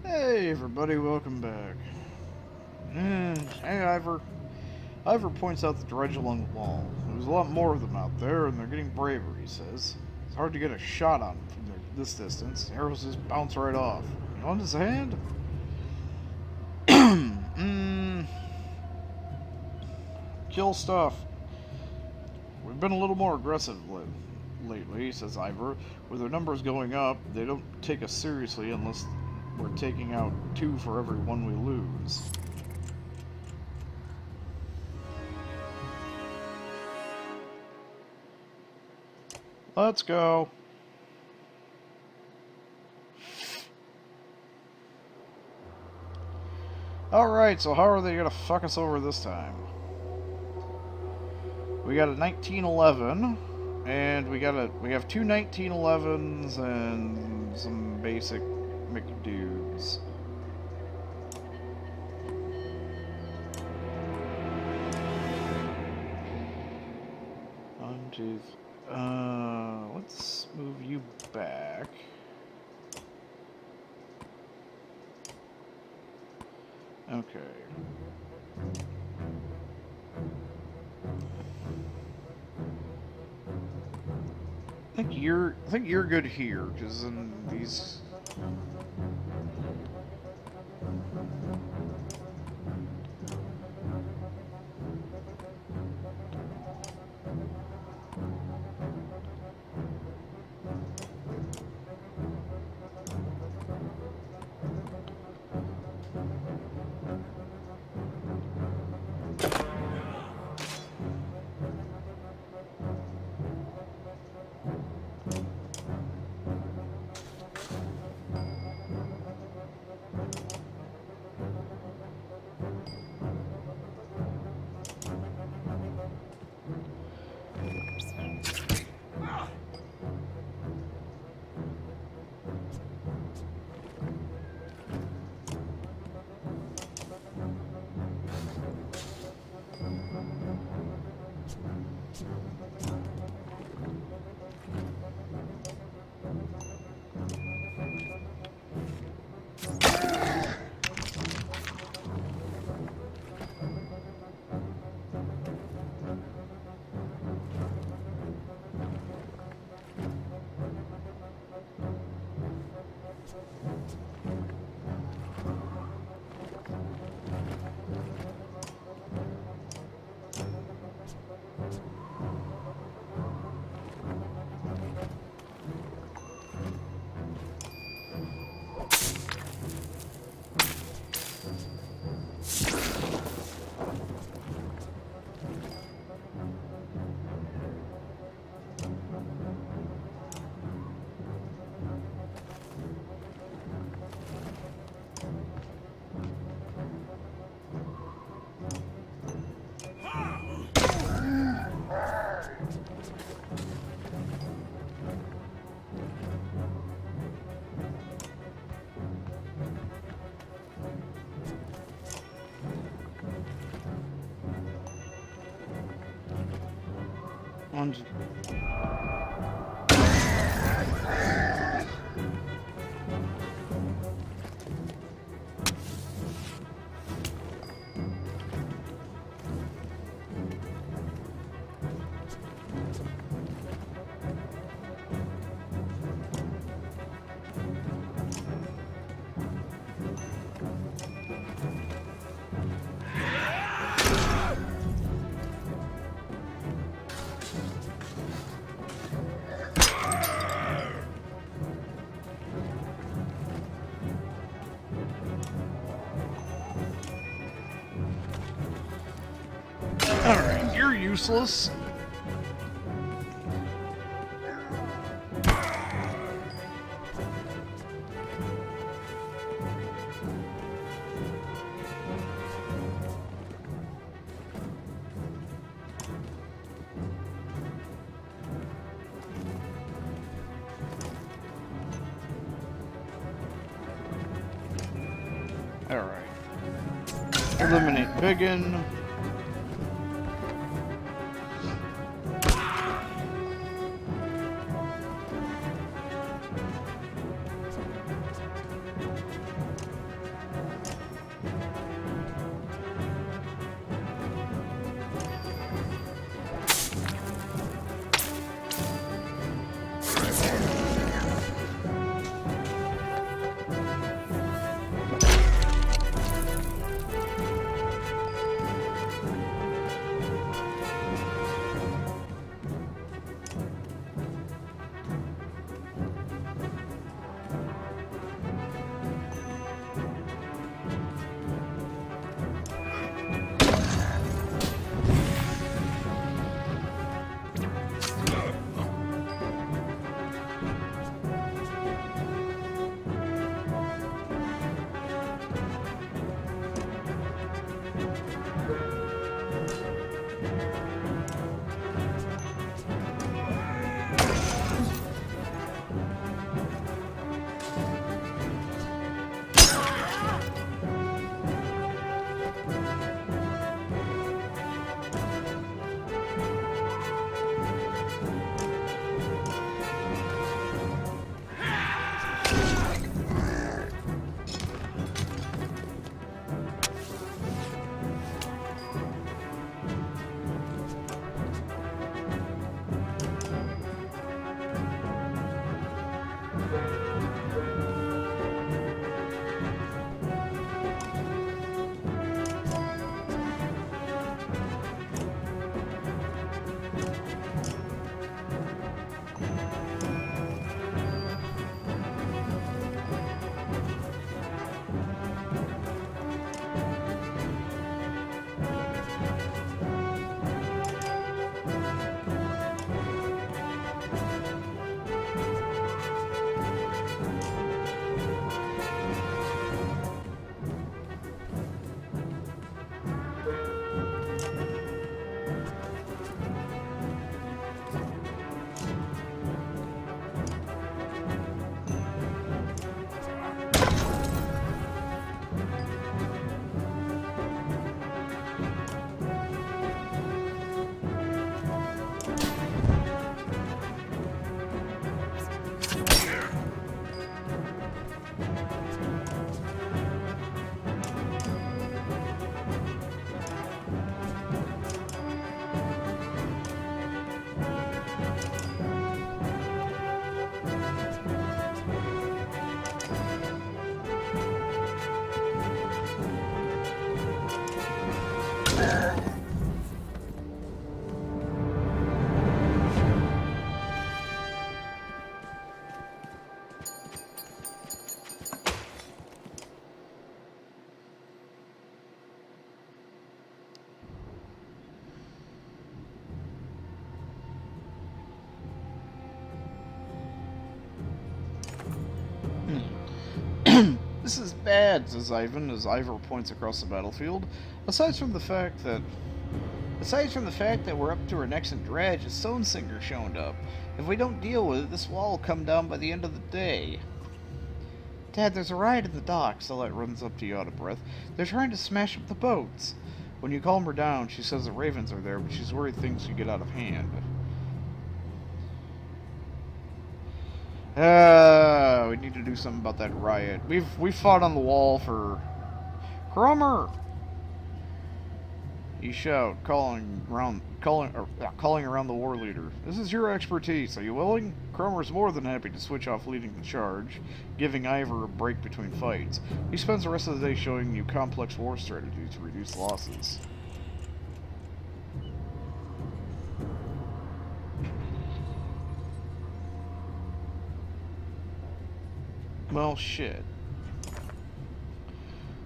Hey everybody, welcome back. Hey Ivor. Ivor points out the dredge along the wall. There's a lot more of them out there, and they're getting braver, he says. It's hard to get a shot on them from this distance. Arrows just bounce right off. You want his hand? Kill stuff. We've been a little more aggressive lately, says Ivor. With their numbers going up, they don't take us seriously unless we're taking out 2 for every 1 we lose. Let's go. Alright, so how are they gonna fuck us over this time? We got a 1911, and we have 2 1911s and some basic McDudes. Let's move you back. Okay. I think you're good here, because in these. Alright, you're useless. Alright. Eliminate Biggin. This is bad, says Ivan as Ivor points across the battlefield. Aside from the fact that we're up to our necks in dredge, a stone sinker showed up. If we don't deal with it, this wall will come down by the end of the day. Dad, there's a riot in the docks, Celeste runs up to you out of breath. They're trying to smash up the boats. When you calm her down, she says the ravens are there, but she's worried things could get out of hand. We need to do something about that riot. We've fought on the wall for... Cromer! You shout, calling around the war leader. This is your expertise. Are you willing? Cromer's more than happy to switch off leading the charge, giving Ivor a break between fights. He spends the rest of the day showing you complex war strategies to reduce losses. Well, shit.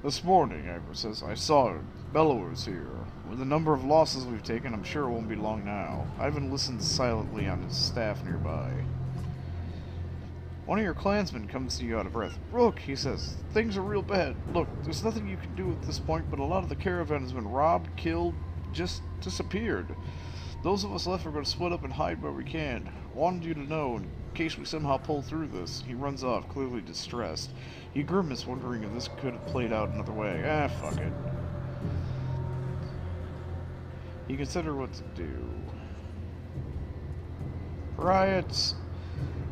This morning, Ivor says, I saw it. Bellows here. With the number of losses we've taken, I'm sure it won't be long now. Ivan listens silently on his staff nearby. One of your clansmen comes to you out of breath. Rook, he says, things are real bad. Look, there's nothing you can do at this point, but a lot of the caravan has been robbed, killed, just disappeared. Those of us left are going to split up and hide where we can. Wanted you to know, in case we somehow pull through this. He runs off, clearly distressed. You grimace, wondering if this could have played out another way. Fuck it. You consider what to do. Riots.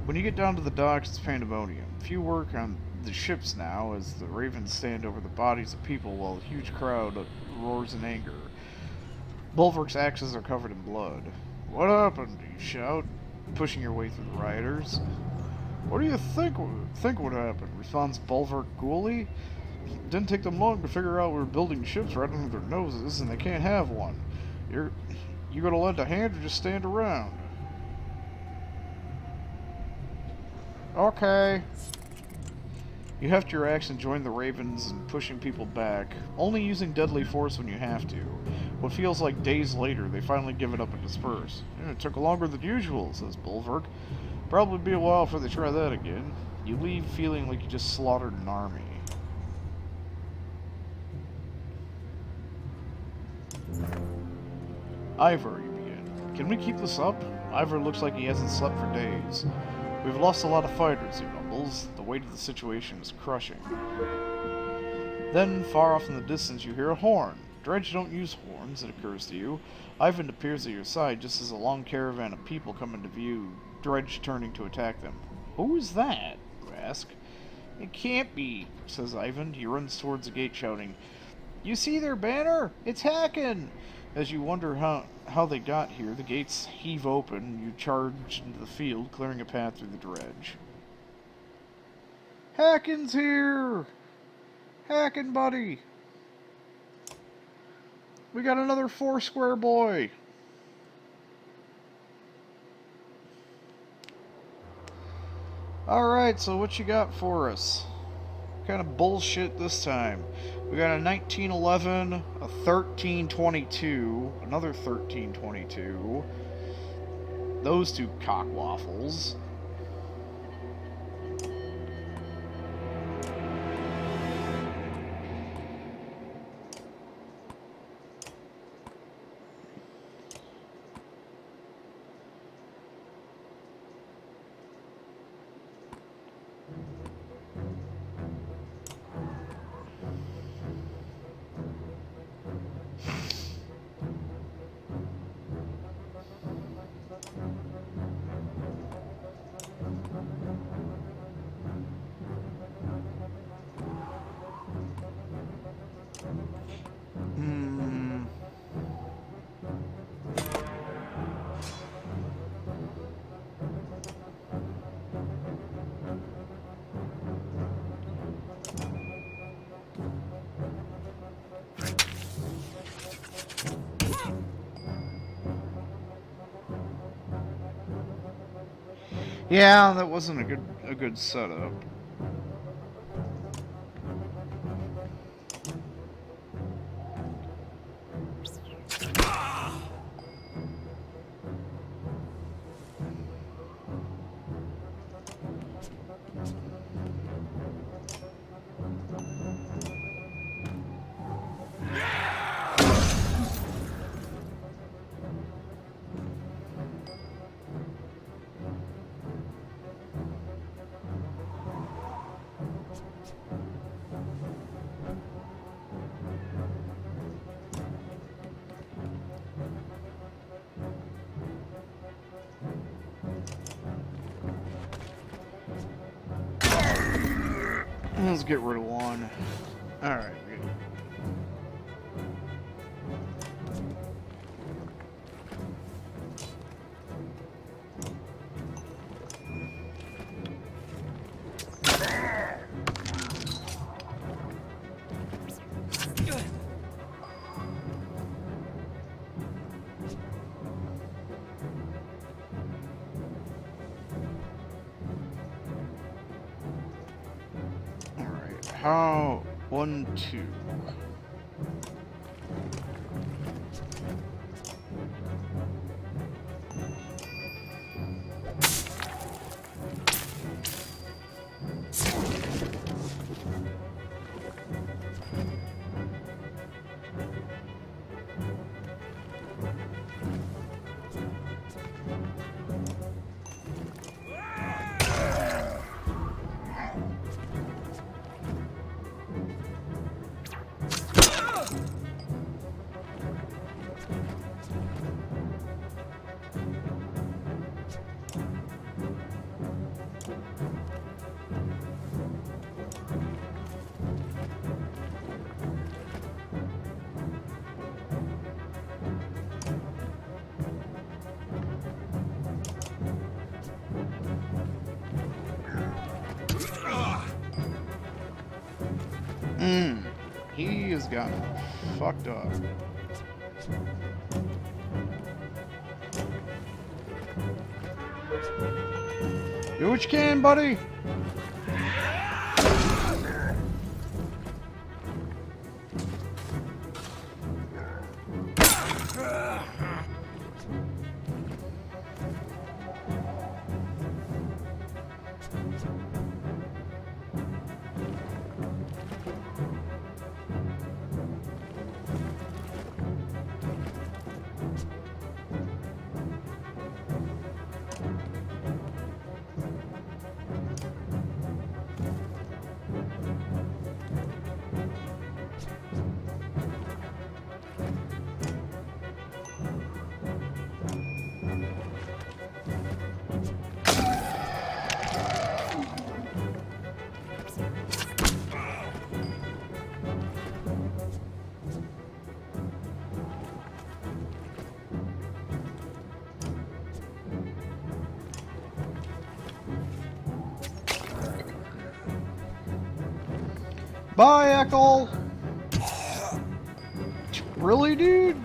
When you get down to the docks, it's pandemonium. Few work on the ships now, as the ravens stand over the bodies of people while a huge crowd roars in anger. Bulwark's axes are covered in blood. What happened? You shout, pushing your way through the rioters. What do you think would happen? Responds Bulwark coolly. Didn't take them long to figure out we were building ships right under their noses, and they can't have one. You gonna lend a hand or just stand around? Okay. You heft your axe and join the ravens in pushing people back, only using deadly force when you have to. What feels like days later, they finally give it up and disperse. It took longer than usual, says Bulwark. Probably be a while before they try that again. You leave feeling like you just slaughtered an army. Ivor, you begin. Can we keep this up? Ivor looks like he hasn't slept for days. We've lost a lot of fighters, he mumbles. The weight of the situation is crushing. Then, far off in the distance, you hear a horn. Dredge don't use horns, it occurs to you. Ivan appears at your side just as a long caravan of people come into view, Dredge turning to attack them. Who is that? You ask. It can't be, says Ivan. He runs towards the gate shouting, You see their banner? It's Hacken! As you wonder how they got here, the gates heave open, and you charge into the field, clearing a path through the dredge. Hacken's here! Hacken, buddy! We got another Foursquare boy! Alright, so what you got for us? What kind of bullshit this time? We got a 1911, a 1322, another 1322, those two cockwaffles. Yeah, that wasn't a good setup. Let's get rid of one. Alright, good. Alright, how... 1, 2... He has gotten fucked up. Do what you can, buddy. Bye, Echo! Really, dude?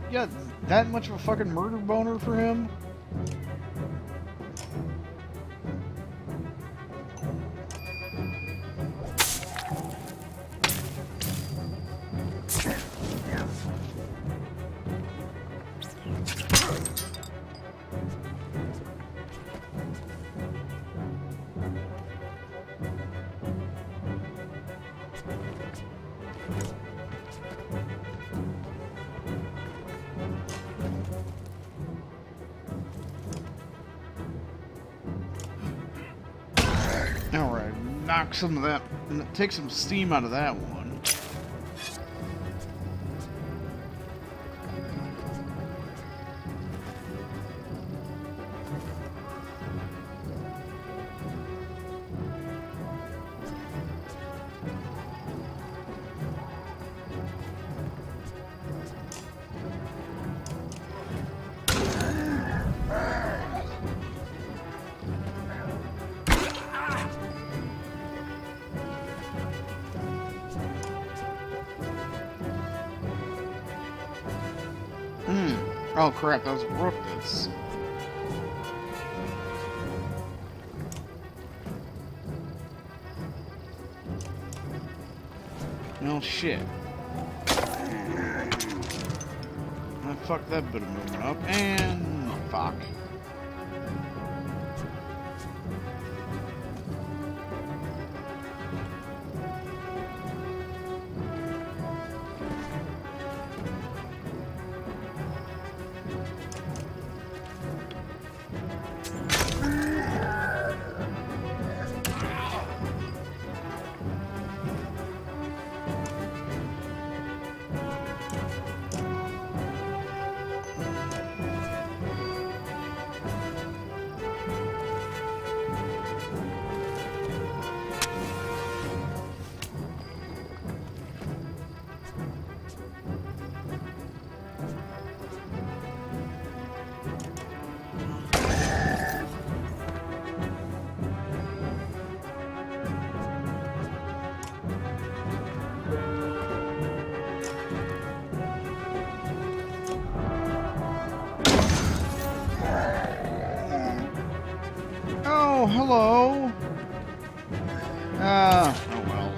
You got that much of a fucking murder boner for him? Alright, knock some of that, take some steam out of that one. Oh crap, that was a rook that's... Well, shit. I fucked that bit of movement up, and fuck. Oh, hello. Oh well.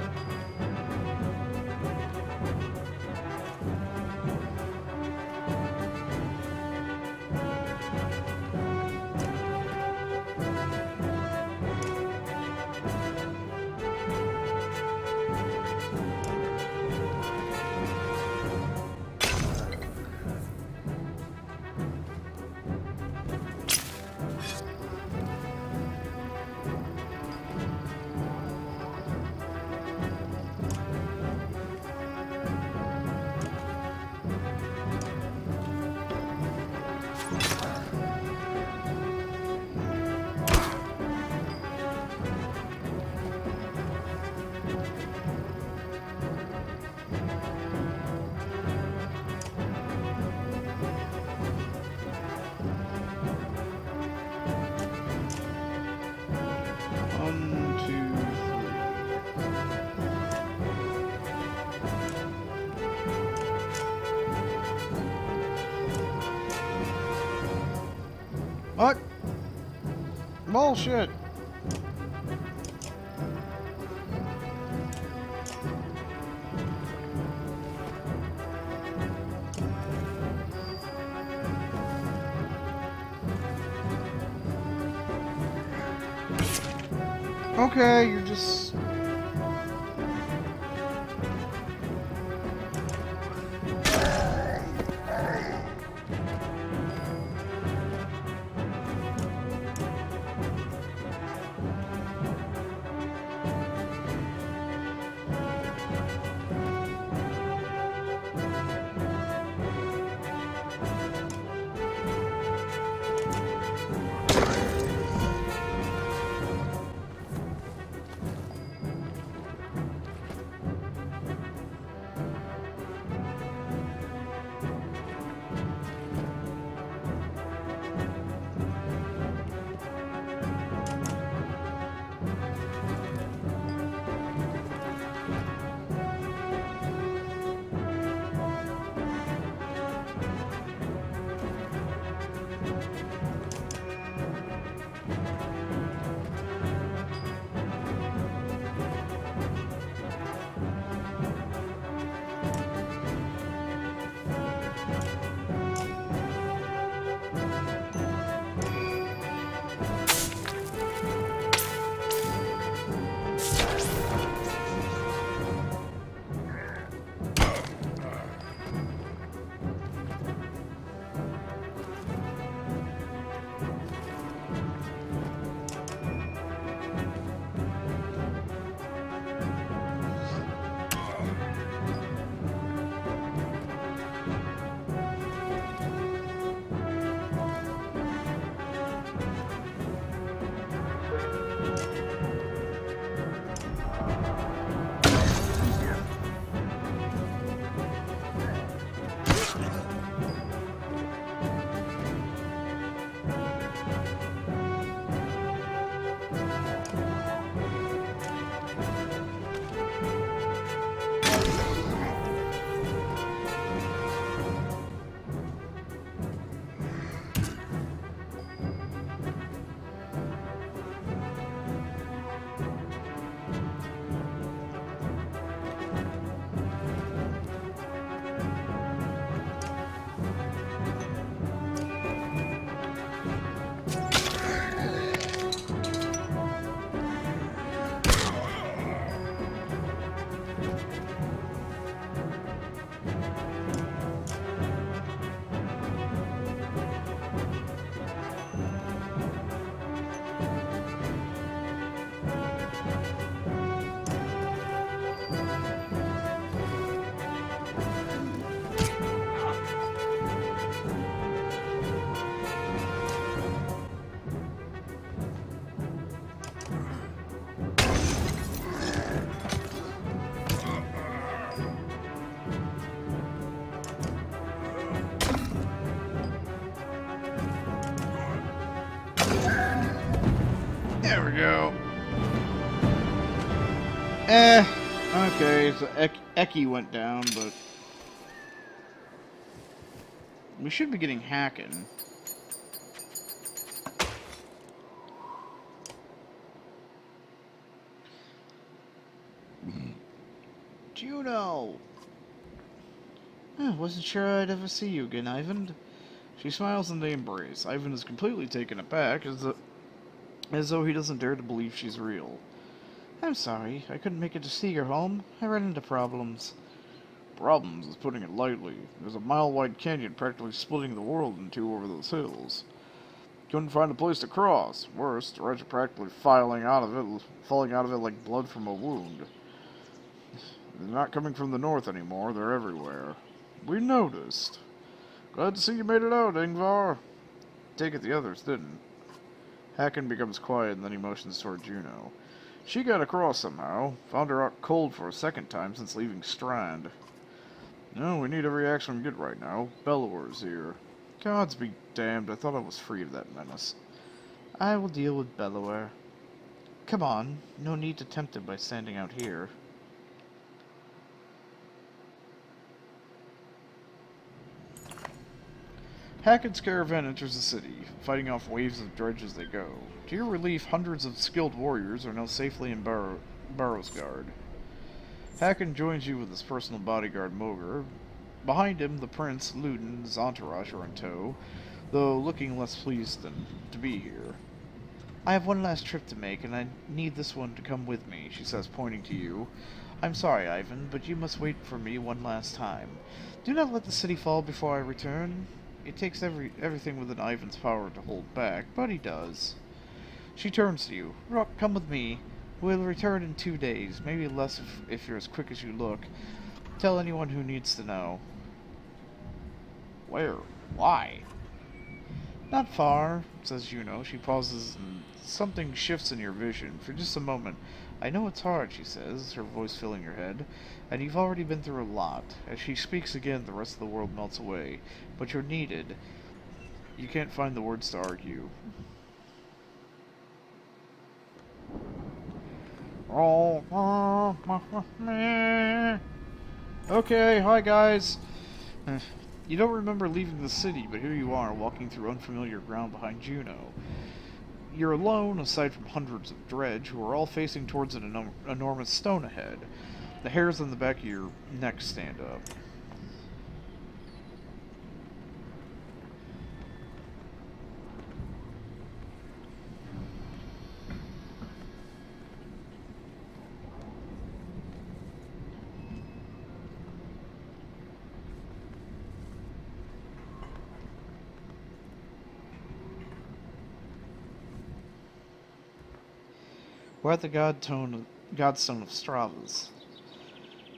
One, two, three. What? Bullshit. Okay, you're just... go. Okay, so Eki went down, but we should be getting hacking. Juno! Wasn't sure I'd ever see you again, Ivan. She smiles and they embrace. Ivan is completely taken aback, as though he doesn't dare to believe she's real. I'm sorry, I couldn't make it to see your home. I ran into problems. Problems is putting it lightly. There's a mile-wide canyon practically splitting the world in two over those hills. Couldn't find a place to cross. Worse, the reds are practically falling out of it like blood from a wound. They're not coming from the north anymore, they're everywhere. We noticed. Glad to see you made it out, Ingvar. Take it the others didn't. Hacken becomes quiet and then he motions toward Juno. She got across somehow. Found her out cold for a second time since leaving Strand. No, we need every action we get right now. Bellower's here. Gods be damned, I thought I was free of that menace. I will deal with Bellower. Come on, no need to tempt him by standing out here. Hackett's caravan enters the city, fighting off waves of dredge as they go. To your relief, hundreds of skilled warriors are now safely in Barrow's Guard. Hacken joins you with his personal bodyguard, Moger. Behind him, the prince, Luden, and his entourage are in tow, though looking less pleased than to be here. I have one last trip to make, and I need this one to come with me, she says, pointing to you. I'm sorry, Ivan, but you must wait for me one last time. Do not let the city fall before I return. It takes everything within Ivan's power to hold back, but he does. She turns to you. Rook, come with me. We'll return in 2 days, maybe less if you're as quick as you look. Tell anyone who needs to know. Where? Why? Not far, says Juno. She pauses and something shifts in your vision. For just a moment. I know it's hard, she says, her voice filling your head, and you've already been through a lot. As she speaks again, the rest of the world melts away. But you're needed. You can't find the words to argue. Okay, hi guys. You don't remember leaving the city, but here you are, walking through unfamiliar ground behind Juno. You're alone, aside from hundreds of dredge, who are all facing towards an enormous stone ahead. The hairs on the back of your neck stand up. We're at the Godstone of Stravas.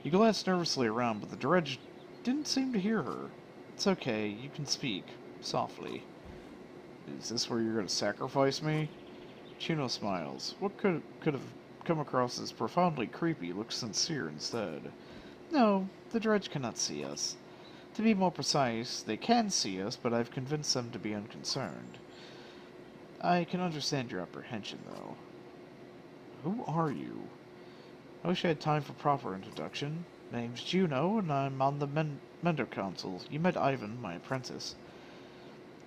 You glance nervously around, but the dredge didn't seem to hear her. It's okay, you can speak. Softly. Is this where you're going to sacrifice me? Juno smiles. What could have come across as profoundly creepy looks sincere instead. No, the dredge cannot see us. To be more precise, they can see us, but I've convinced them to be unconcerned. I can understand your apprehension, though. Who are you? I wish I had time for proper introduction. My name's Juno, and I'm on the Mender Council. You met Ivan, my apprentice.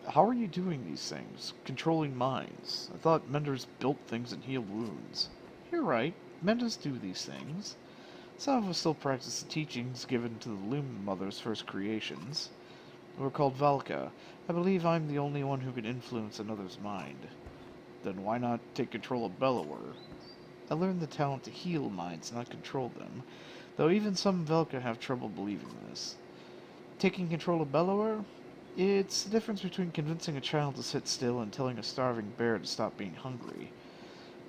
How are you doing these things? Controlling minds. I thought Menders built things and healed wounds. You're right. Menders do these things. Some of us still practice the teachings given to the Lumen Mother's first creations. We're called Valka. I believe I'm the only one who can influence another's mind. Then why not take control of Bellower? I learned the talent to heal minds, not control them, though even some Velka have trouble believing this. Taking control of Bellower? It's the difference between convincing a child to sit still and telling a starving bear to stop being hungry.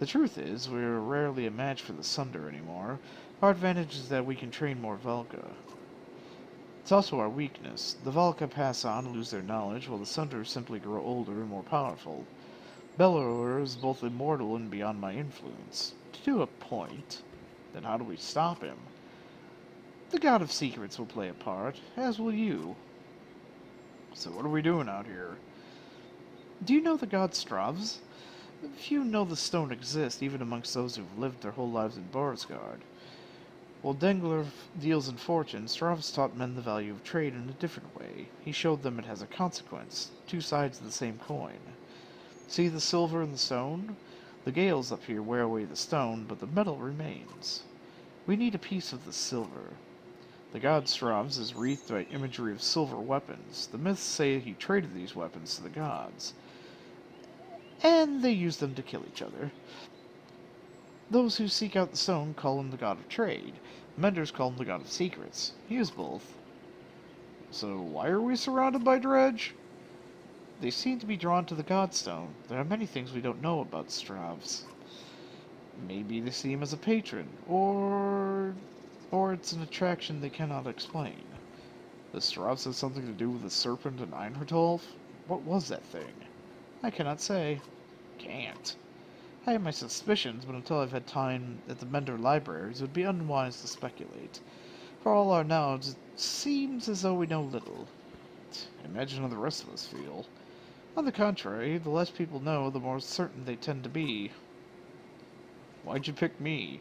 The truth is, we're rarely a match for the Sunder anymore. Our advantage is that we can train more Velka. It's also our weakness. The Velka pass on and lose their knowledge, while the Sunder simply grow older and more powerful. Bellower is both immortal and beyond my influence. To a point. Then how do we stop him? The God of Secrets will play a part, as will you. So what are we doing out here? Do you know the god Stravs? Few know the stone exists, even amongst those who've lived their whole lives in Borisgard. While Dengler deals in fortune, Stravs taught men the value of trade in a different way. He showed them it has a consequence, two sides of the same coin. See the silver and the stone? The gales up here wear away the stone, but the metal remains. We need a piece of the silver. The god Stravs is wreathed by imagery of silver weapons. The myths say he traded these weapons to the gods, and they used them to kill each other. Those who seek out the stone call him the god of trade. Menders call him the god of secrets. He is both. So why are we surrounded by dredge? They seem to be drawn to the godstone. There are many things we don't know about Stravs. Maybe they see him as a patron, or it's an attraction they cannot explain. Does Stravs have something to do with the serpent and Einhertolf? What was that thing? I cannot say. Can't. I have my suspicions, but until I've had time at the Mender libraries, it would be unwise to speculate. For all our knowledge, it seems as though we know little. Imagine how the rest of us feel. On the contrary, the less people know, the more certain they tend to be. Why'd you pick me?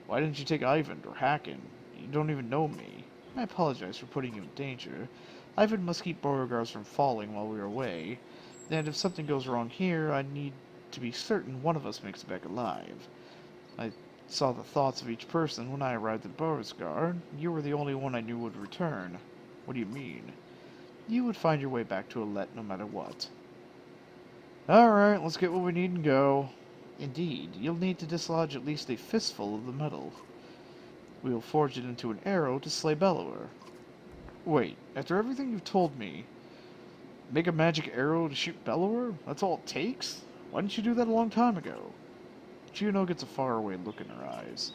Why didn't you take Ivan or Hacken? You don't even know me. I apologize for putting you in danger. Ivan must keep Beauregard from falling while we are away, and if something goes wrong here, I need to be certain one of us makes it back alive. I saw the thoughts of each person when I arrived at Beauregard. You were the only one I knew would return. What do you mean? You would find your way back to Alette no matter what. Alright, let's get what we need and go. Indeed, you'll need to dislodge at least a fistful of the metal. We will forge it into an arrow to slay Bellower. Wait, after everything you've told me, make a magic arrow to shoot Bellower? That's all it takes? Why didn't you do that a long time ago? Juno gets a faraway look in her eyes.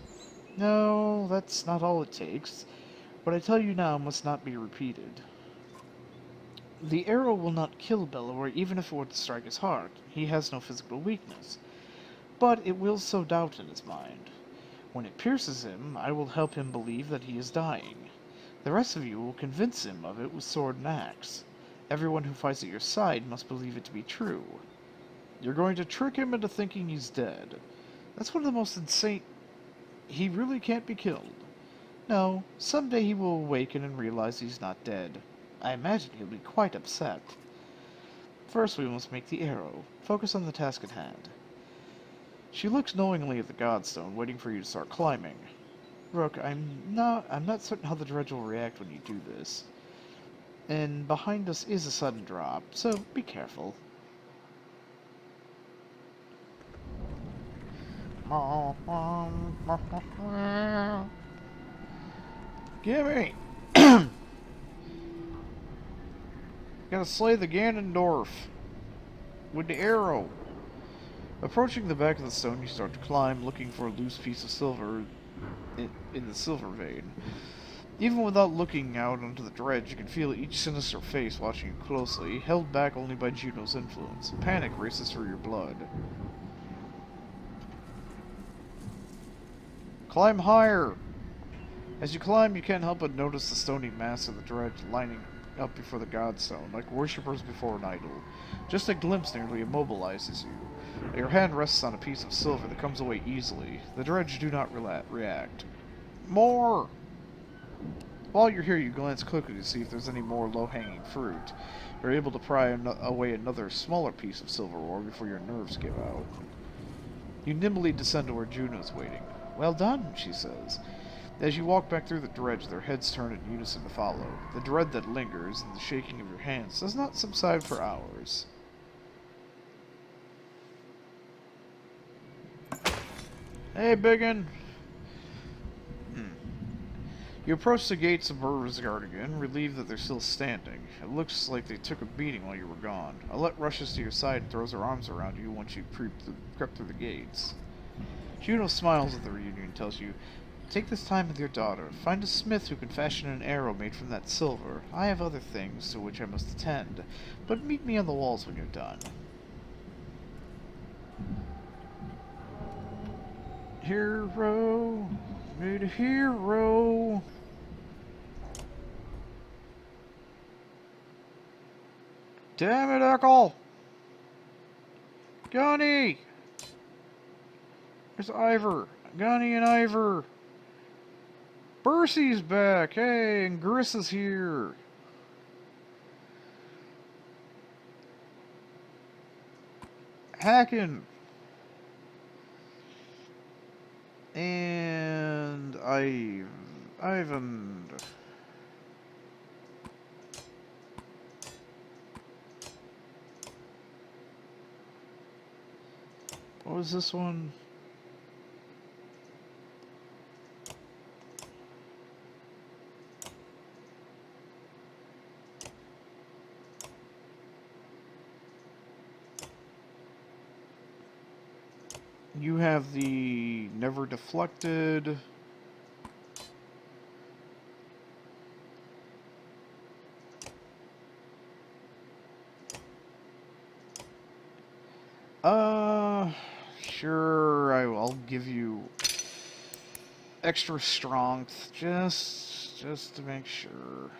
No, that's not all it takes. What I tell you now must not be repeated. The arrow will not kill Bellower even if it were to strike his heart. He has no physical weakness. But it will sow doubt in his mind. When it pierces him, I will help him believe that he is dying. The rest of you will convince him of it with sword and axe. Everyone who fights at your side must believe it to be true. You're going to trick him into thinking he's dead. That's one of the most insane... He really can't be killed. No, someday he will awaken and realize he's not dead. I imagine he'll be quite upset. First we must make the arrow. Focus on the task at hand. She looks knowingly at the godstone, waiting for you to start climbing. Rook, I'm not certain how the dredge will react when you do this. And behind us is a sudden drop, so be careful. Gimme! Gotta slay the Ganondorf with the arrow. Approaching the back of the stone, you start to climb, looking for a loose piece of silver in the silver vein. Even without looking out onto the dredge, you can feel each sinister face watching you closely, held back only by Juno's influence. Panic races through your blood. Climb higher! As you climb, you can't help but notice the stony mass of the dredge lining up before the godstone, like worshippers before an idol. Just a glimpse nearly immobilizes you. Your hand rests on a piece of silver that comes away easily. The dredge do not react. More! While you're here, you glance quickly to see if there's any more low-hanging fruit. You're able to pry away another smaller piece of silver ore before your nerves give out. You nimbly descend to where Juno's waiting. Well done, she says. As you walk back through the dredge, their heads turn in unison to follow. The dread that lingers and the shaking of your hands does not subside for hours. Hey, biggin'! You approach the gates of Beauregard again, relieved that they're still standing. It looks like they took a beating while you were gone. Alette rushes to your side and throws her arms around you once you crept through the gates. Juno smiles at the reunion and tells you, take this time with your daughter. Find a smith who can fashion an arrow made from that silver. I have other things to which I must attend, but meet me on the walls when you're done. Hero, made a hero. Damn it, Eckle! Gunny! There's Ivor. Gunny and Ivor. Bercy's back. Hey, and Gris is here. Hacking. And Ivan. What was this one? You have the never deflected. Sure, I'll give you extra strength just to make sure.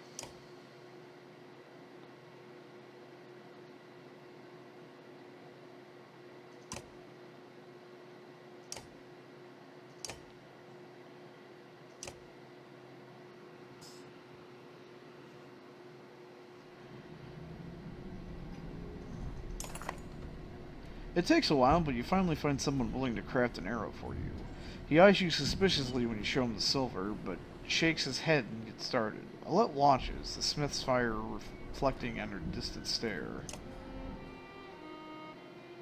It takes a while, but you finally find someone willing to craft an arrow for you. He eyes you suspiciously when you show him the silver, but shakes his head and gets started. Alette watches, the smith's fire reflecting on her distant stare.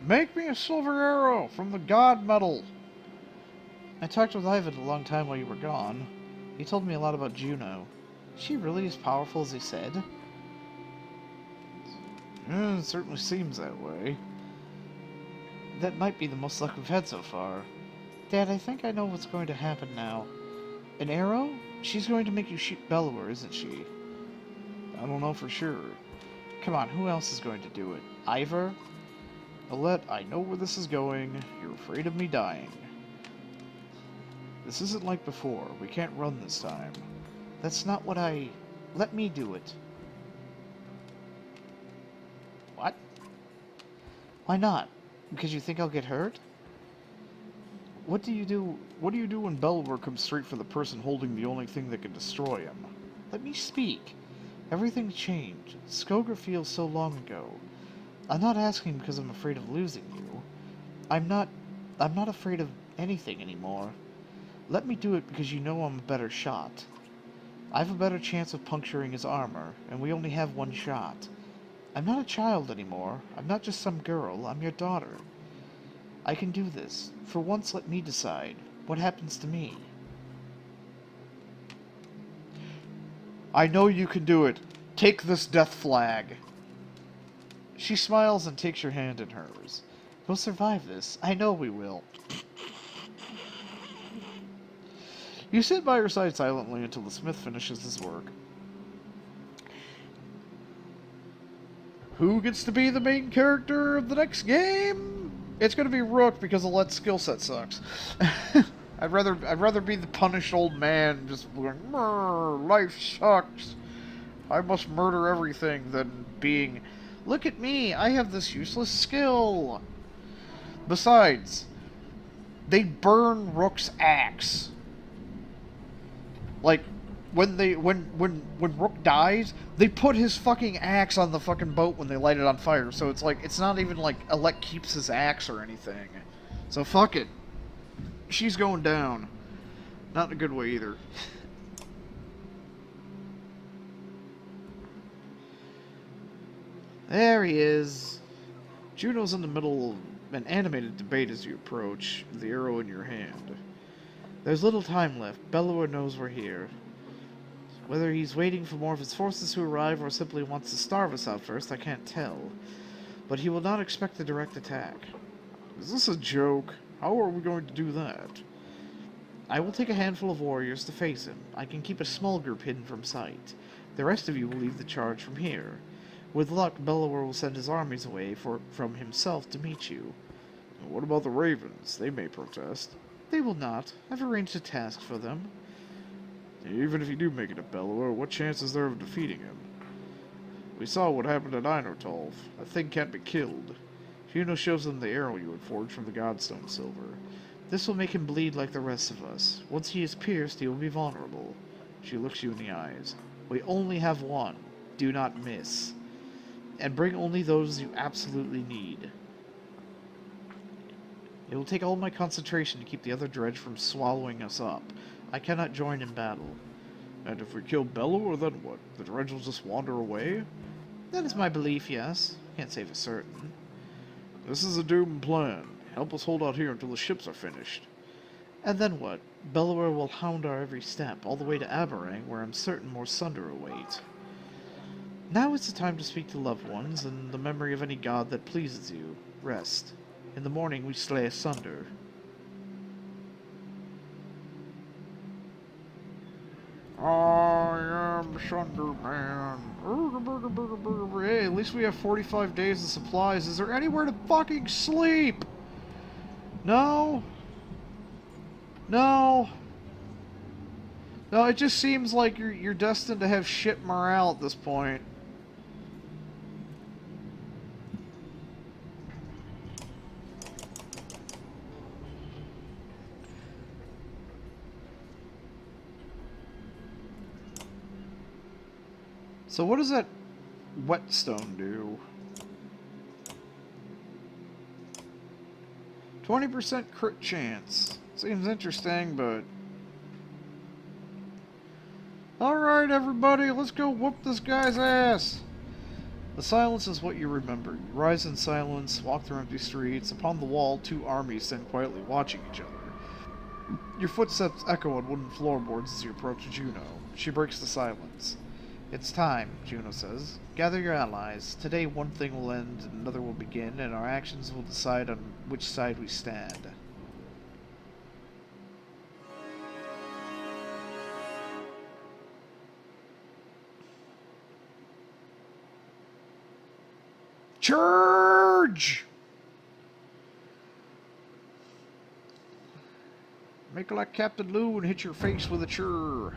Make me a silver arrow from the god metal! I talked with Ivan a long time while you were gone. He told me a lot about Juno. Is she really as powerful as he said? It certainly seems that way. That might be the most luck we've had so far. Dad, I think I know what's going to happen now. An arrow? She's going to make you shoot Bellower, isn't she? I don't know for sure. Come on, who else is going to do it? Ivor? Alette, I know where this is going. You're afraid of me dying. This isn't like before. We can't run this time. That's not what I... Let me do it. What? Why not? Because you think I'll get hurt? What do you do when Bellower comes straight for the person holding the only thing that can destroy him? Let me speak. Everything's changed. Skoga feels so long ago. I'm not asking because I'm afraid of losing you. I'm not afraid of anything anymore. Let me do it because you know I'm a better shot. I have a better chance of puncturing his armor, and we only have one shot. I'm not a child anymore. I'm not just some girl. I'm your daughter. I can do this. For once, let me decide. What happens to me? I know you can do it. Take this death flag. She smiles and takes your hand in hers. We'll survive this. I know we will. You sit by her side silently until the smith finishes his work. Who gets to be the main character of the next game? It's going to be Rook because Alette's skill set sucks. I'd rather be the punished old man just going, life sucks. I must murder everything than being, look at me, I have this useless skill. Besides, they burn Rook's axe. Like, when Rook dies, they put his fucking axe on the fucking boat when they light it on fire. So it's like, it's not even like Alette keeps his axe or anything. So fuck it. She's going down. Not in a good way either. There he is. Juno's in the middle of an animated debate as you approach, the arrow in your hand. There's little time left. Bellower knows we're here. Whether he's waiting for more of his forces to arrive or simply wants to starve us out first, I can't tell. But he will not expect a direct attack. Is this a joke? How are we going to do that? I will take a handful of warriors to face him. I can keep a small group hidden from sight. The rest of you will lead the charge from here. With luck, Bellower will send his armies away from himself to meet you. What about the Ravens? They may protest. They will not. I've arranged a task for them. Even if you do make it a Bellower, what chance is there of defeating him? We saw what happened at Einortolf. That thing can't be killed. Juno shows them the arrow you had forged from the Godstone silver. This will make him bleed like the rest of us. Once he is pierced, he will be vulnerable. She looks you in the eyes. We only have one. Do not miss. And bring only those you absolutely need. It will take all my concentration to keep the other dredge from swallowing us up. I cannot join in battle. And if we kill Bellower, then what? The dredge will just wander away? That is my belief, yes. Can't say for certain. This is a doomed plan. Help us hold out here until the ships are finished. And then what? Bellower will hound our every step, all the way to Aberrang, where I'm certain more sunder await. Now is the time to speak to loved ones, and the memory of any god that pleases you. Rest. In the morning we slay asunder. I am Sunder Man. Hey, at least we have 45 days of supplies. Is there anywhere to fucking sleep? No? No? No, it just seems like you're destined to have shit morale at this point. So what does that whetstone do? 20% crit chance. Seems interesting, but... Alright, everybody, let's go whoop this guy's ass! The silence is what you remember. You rise in silence, walk through empty streets. Upon the wall, two armies stand quietly watching each other. Your footsteps echo on wooden floorboards as you approach Juno. She breaks the silence. It's time, Juno says. Gather your allies. Today one thing will end, and another will begin, and our actions will decide on which side we stand. Charge! Make it like Captain Lou and hit your face with a chur.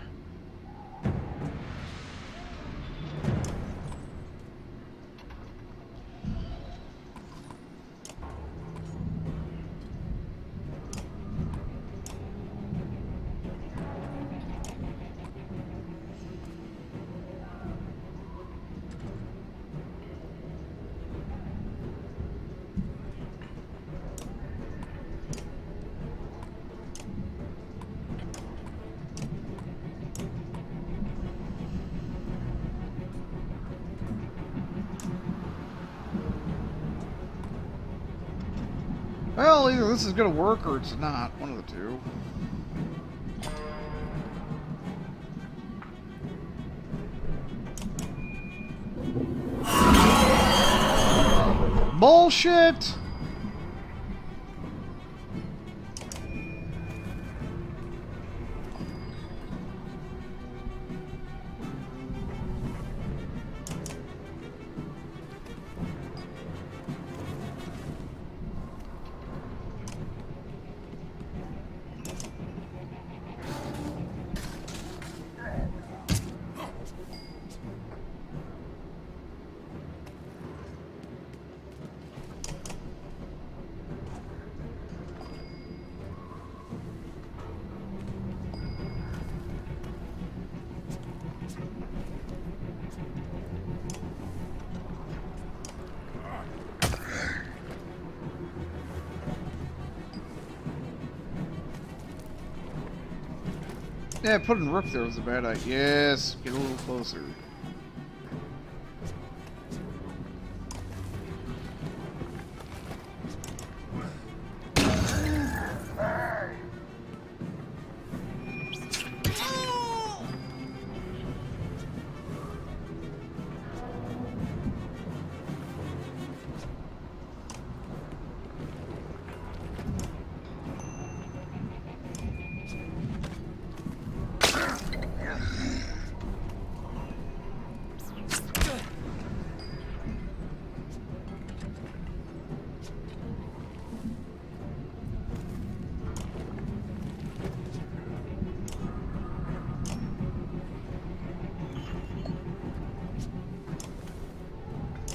Well, either this is gonna work or it's not. One of the two. Bullshit! Yeah, putting Rook there was a bad idea. Yes, get a little closer.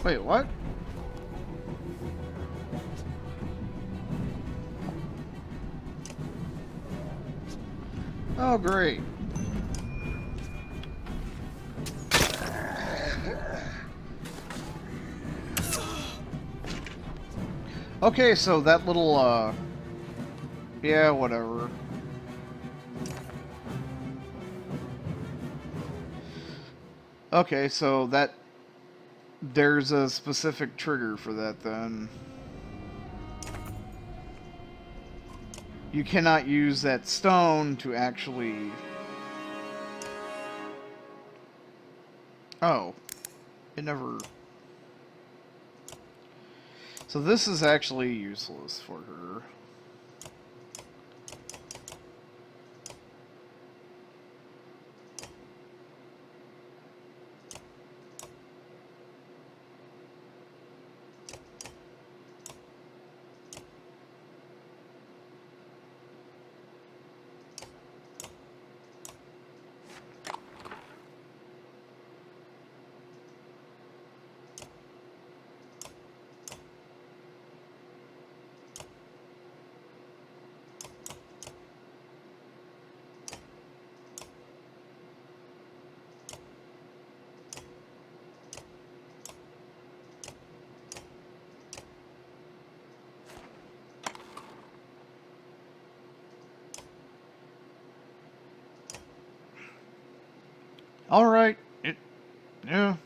Wait, what? Oh, great. Okay, so that little, yeah, whatever. Okay, so that... There's a specific trigger for that, then. You cannot use that stone to actually... Oh. It never... So this is actually useless for her. Alright. Yeah.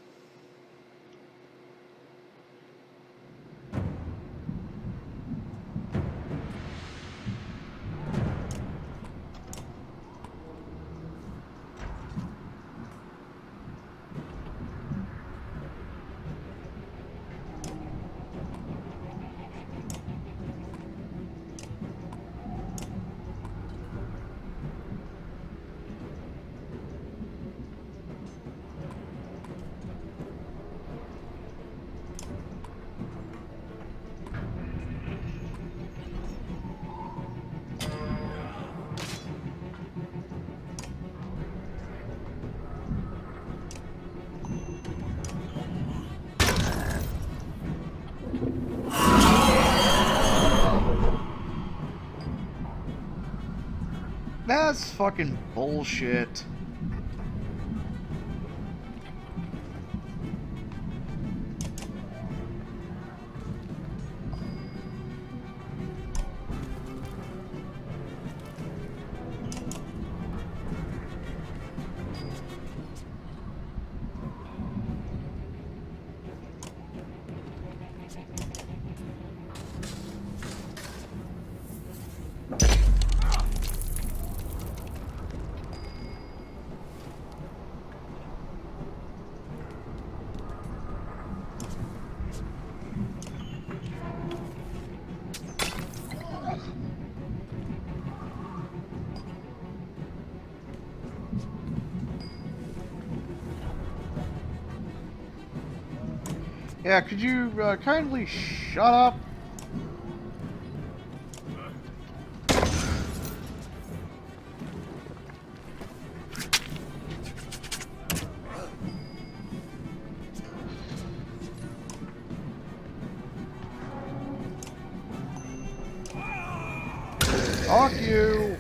That's fucking bullshit. Yeah, could you kindly shut up? Fuck you!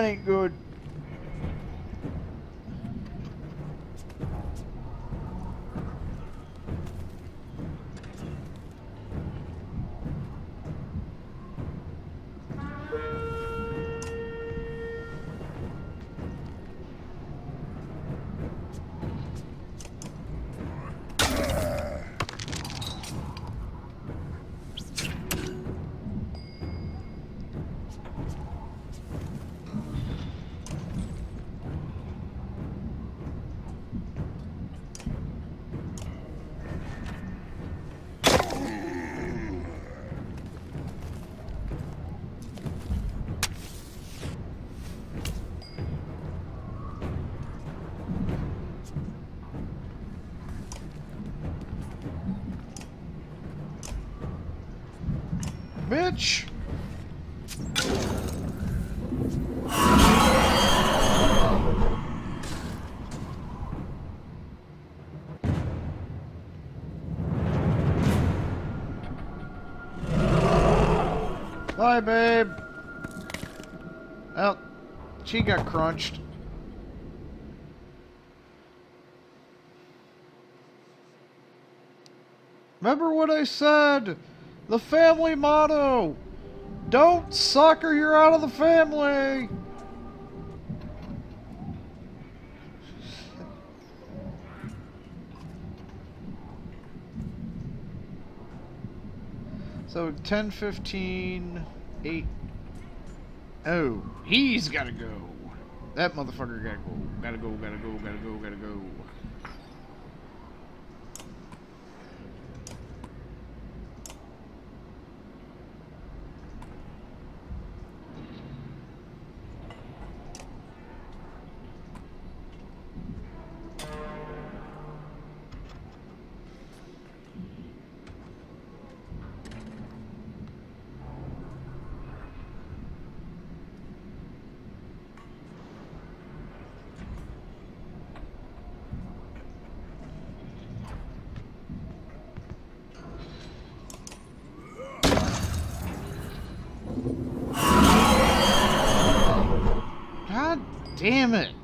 that ain't good. Bitch! Bye, babe. Well, she got crunched. Remember what I said? The family motto! Don't suck or you're out of the family! So 10, 15, 8. Oh, he's gotta go. That motherfucker gotta go. Gotta go, gotta go, gotta go, gotta go. God damn it!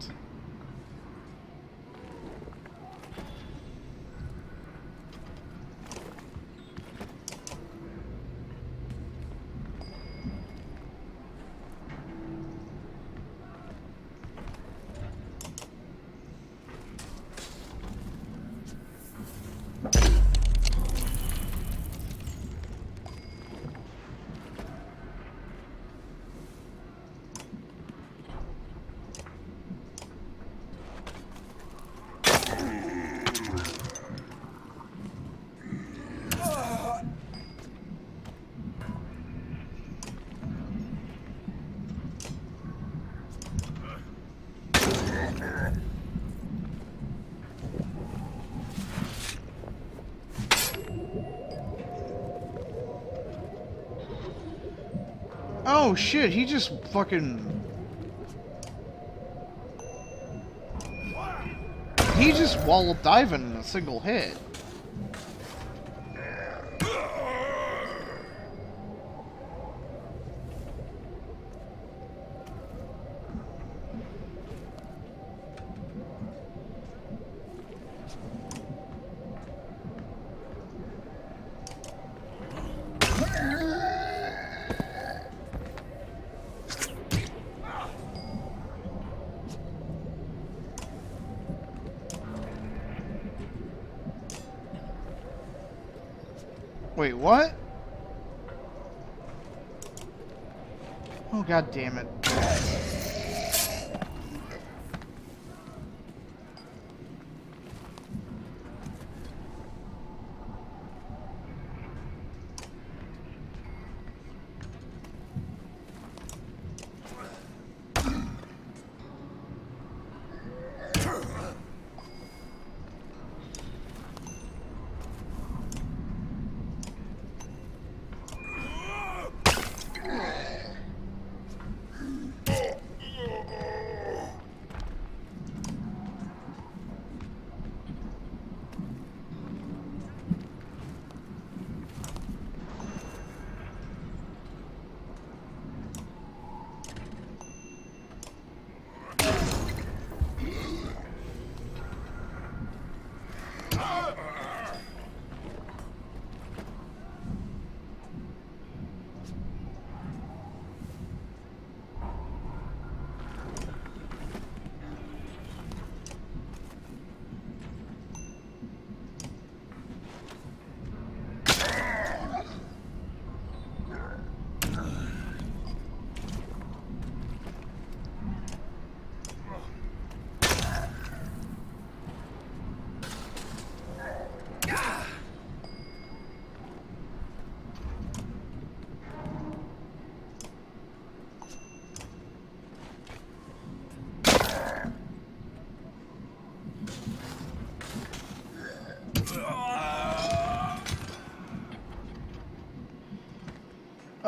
Oh shit, he just fucking... He just walloped diving in a single hit. Wait, what? Oh, god damn it.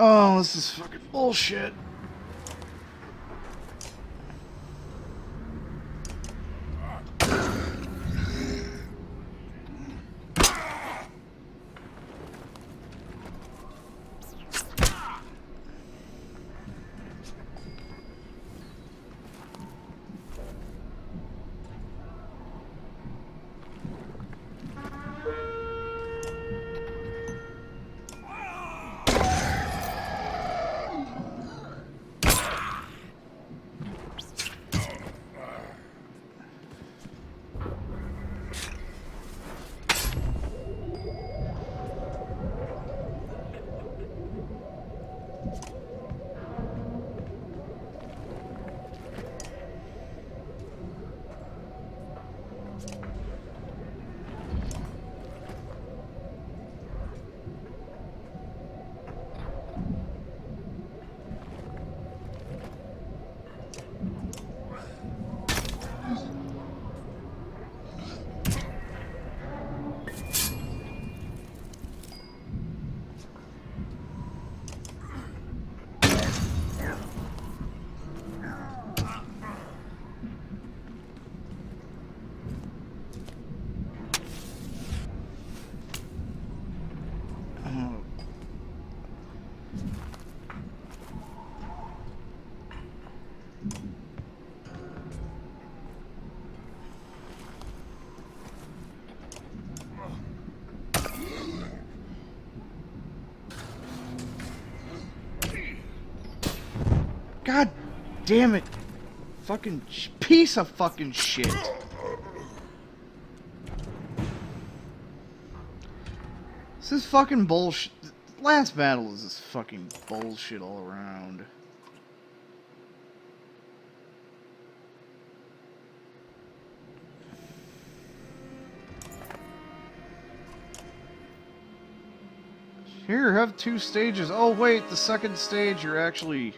Oh, this is fucking bullshit. God damn it. Fucking piece of fucking shit. This is fucking bullshit. Last battle is this fucking bullshit all around. Here, have 2 stages. Oh wait, the second stage you're actually...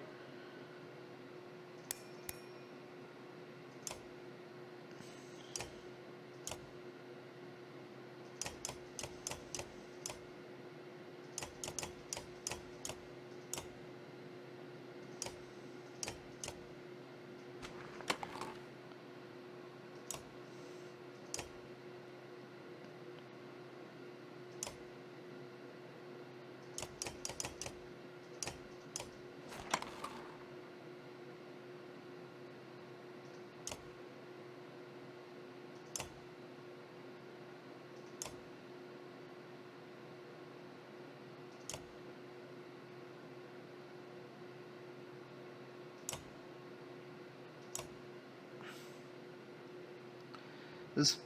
This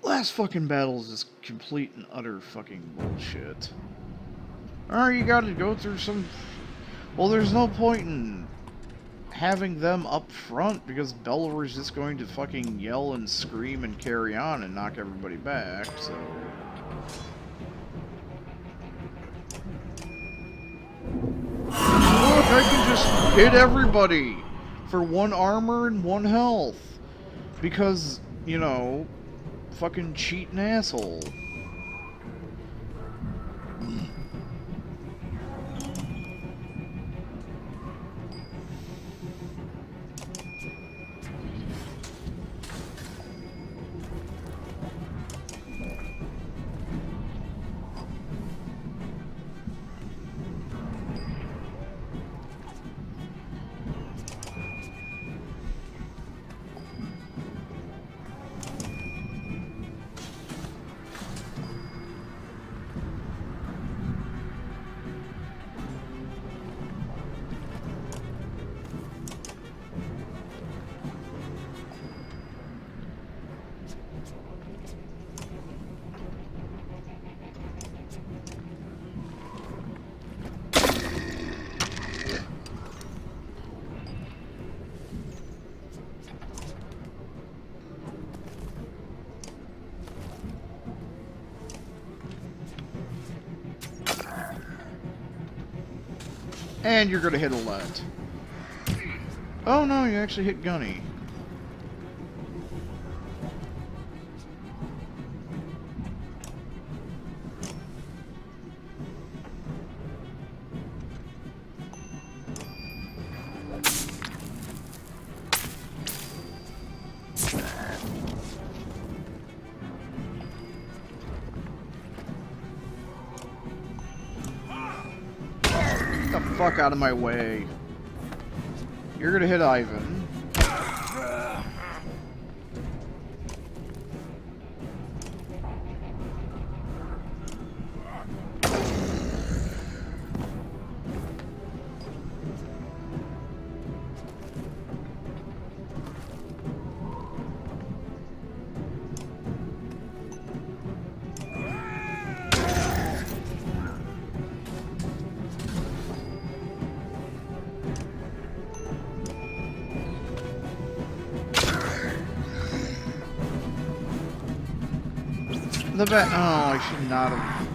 last fucking battle is just complete and utter fucking bullshit. Alright, you gotta go through some... Well, there's no point in having them up front because Bellower's just going to fucking yell and scream and carry on and knock everybody back, so... Look, I can just hit everybody for 1 armor and 1 health. Because, you know, fucking cheating asshole. And you're gonna hit a let. Oh no, you actually hit Gunny. fuck out of my way. You're gonna hit Ivan. The bat. Oh, I should not have.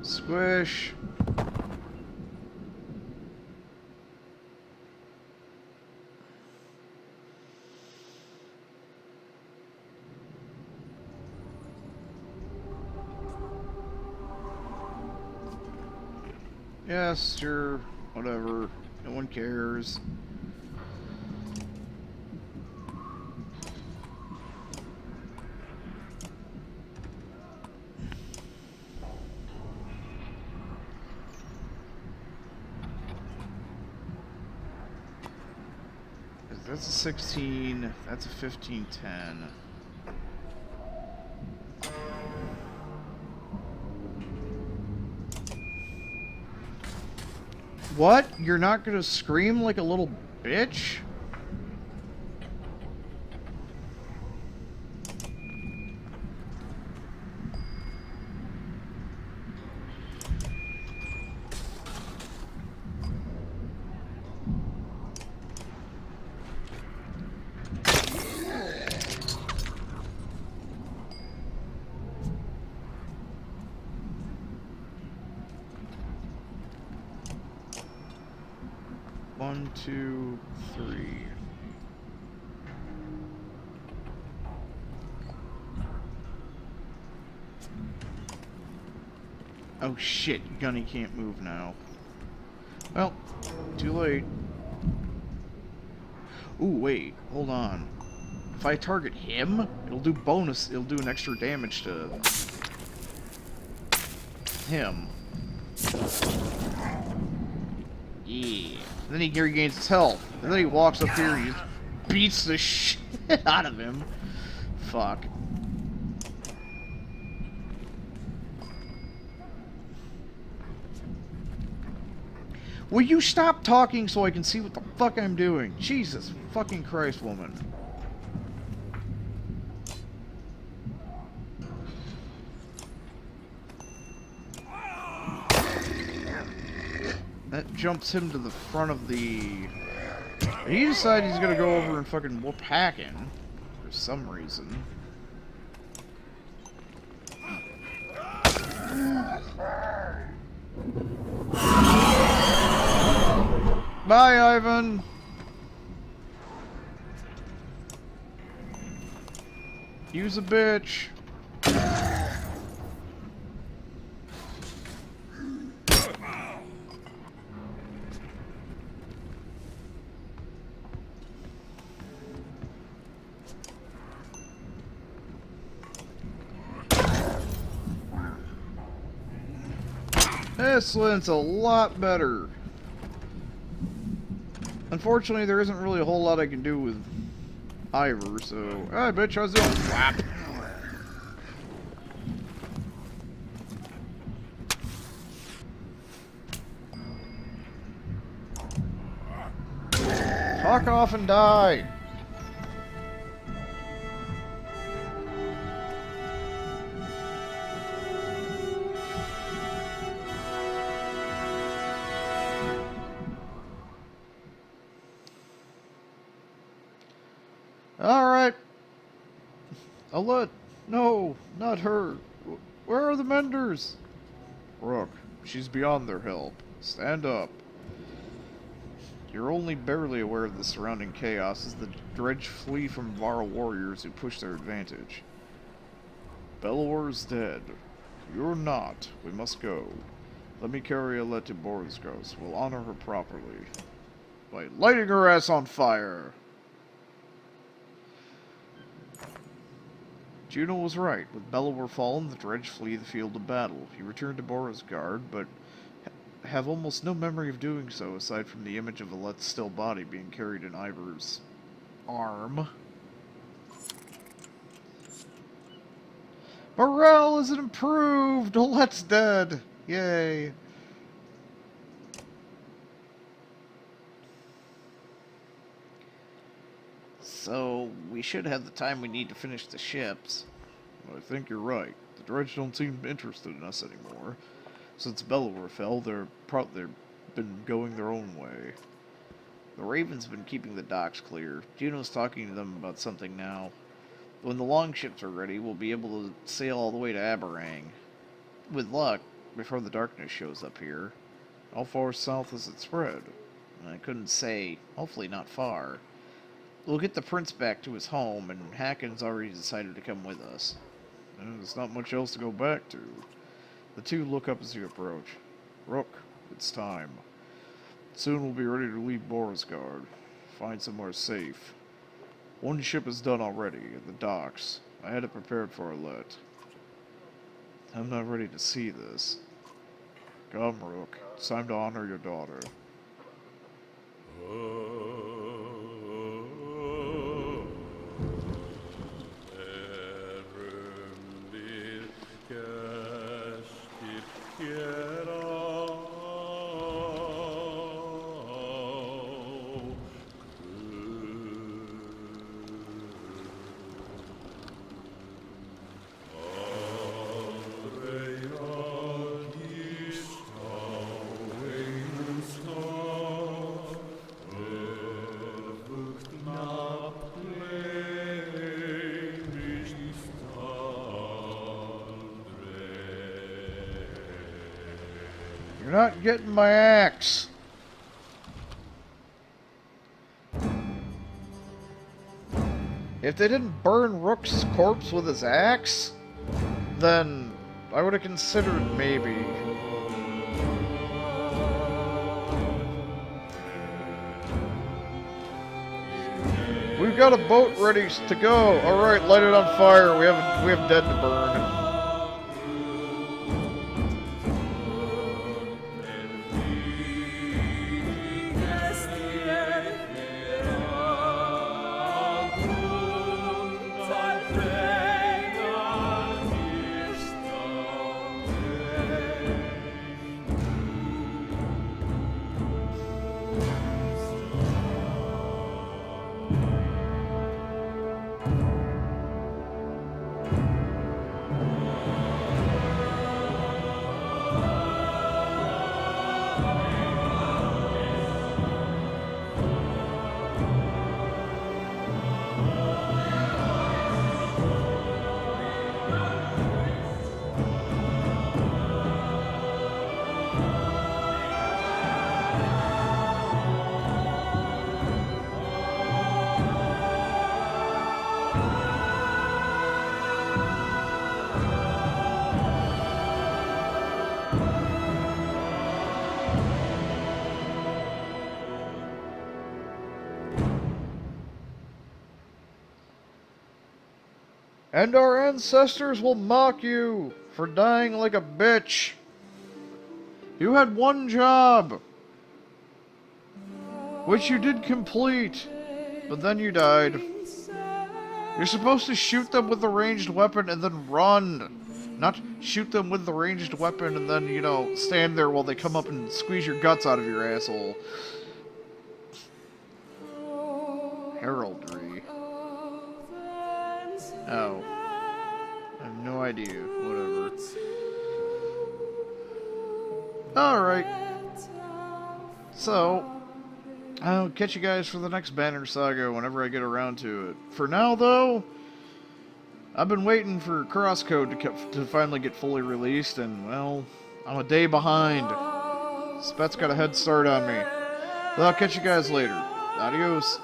Squish. Yes, sure, whatever. No one cares. That's a 16. That's a 15-10. What? You're not gonna scream like a little bitch? One, two, three. Oh shit, Gunny can't move now. Well, too late. Ooh, wait, hold on. If I target him, it'll do an extra damage to him. Yeah. And then he regains his health. And then he walks up here and he just beats the shit out of him. Fuck. Will you stop talking so I can see what the fuck I'm doing? Jesus fucking Christ, woman. That jumps him to the front of the... He decided he's gonna go over and fucking whoop Hackin for some reason. Bye, Ivan! Use a bitch. This one's a lot better. Unfortunately, there isn't really a whole lot I can do with Ivor, so... Hi, bitch, how's it going? Whap. Fuck off and die! Alright. I'll let... No, not her. Where are the menders? Rook, she's beyond their help. Stand up. You're only barely aware of the surrounding chaos as the dredge flee from Vara warriors who push their advantage. Belor is dead. You're not. We must go. Let me carry Alette to Borisgos. We'll honor her properly by lighting her ass on fire. Juno was right. With Belor fallen, the dredge flee the field of battle. He returned to Borisgard, but have almost no memory of doing so, aside from the image of Alette's still body being carried in Ivor's arm. Morale is improved! Alette's dead! Yay! So, we should have the time we need to finish the ships. I think you're right. The dredge don't seem interested in us anymore. Since Belor fell, they've been going their own way. The Raven's been keeping the docks clear. Juno's talking to them about something now. When the longships are ready, we'll be able to sail all the way to Aberrang. With luck, before the darkness shows up here. How far south has it spread? I couldn't say. Hopefully not far. We'll get the prince back to his home, and Hakon's already decided to come with us. There's not much else to go back to. The two look up as you approach. Rook, it's time. Soon we'll be ready to leave Borisgard. Find somewhere safe. One ship is done already, at the docks. I had it prepared for Alette. I'm not ready to see this. Come, Rook. It's time to honor your daughter. You're not getting my axe. If they didn't burn Rook's corpse with his axe, then I would have considered maybe. We've got a boat ready to go. All right, light it on fire. We have dead to burn. And our ancestors will mock you for dying like a bitch. You had one job, which you did complete, but then you died. You're supposed to shoot them with the ranged weapon and then run. Not shoot them with the ranged weapon and then, you know, stand there while they come up and squeeze your guts out of your asshole. Heraldry. Oh. I have no idea. Whatever. Alright. So, I'll catch you guys for the next Banner Saga whenever I get around to it. For now, though, I've been waiting for Crosscode to finally get fully released, and, well, I'm a day behind. Spet's got a head start on me. I'll catch you guys later. Adios.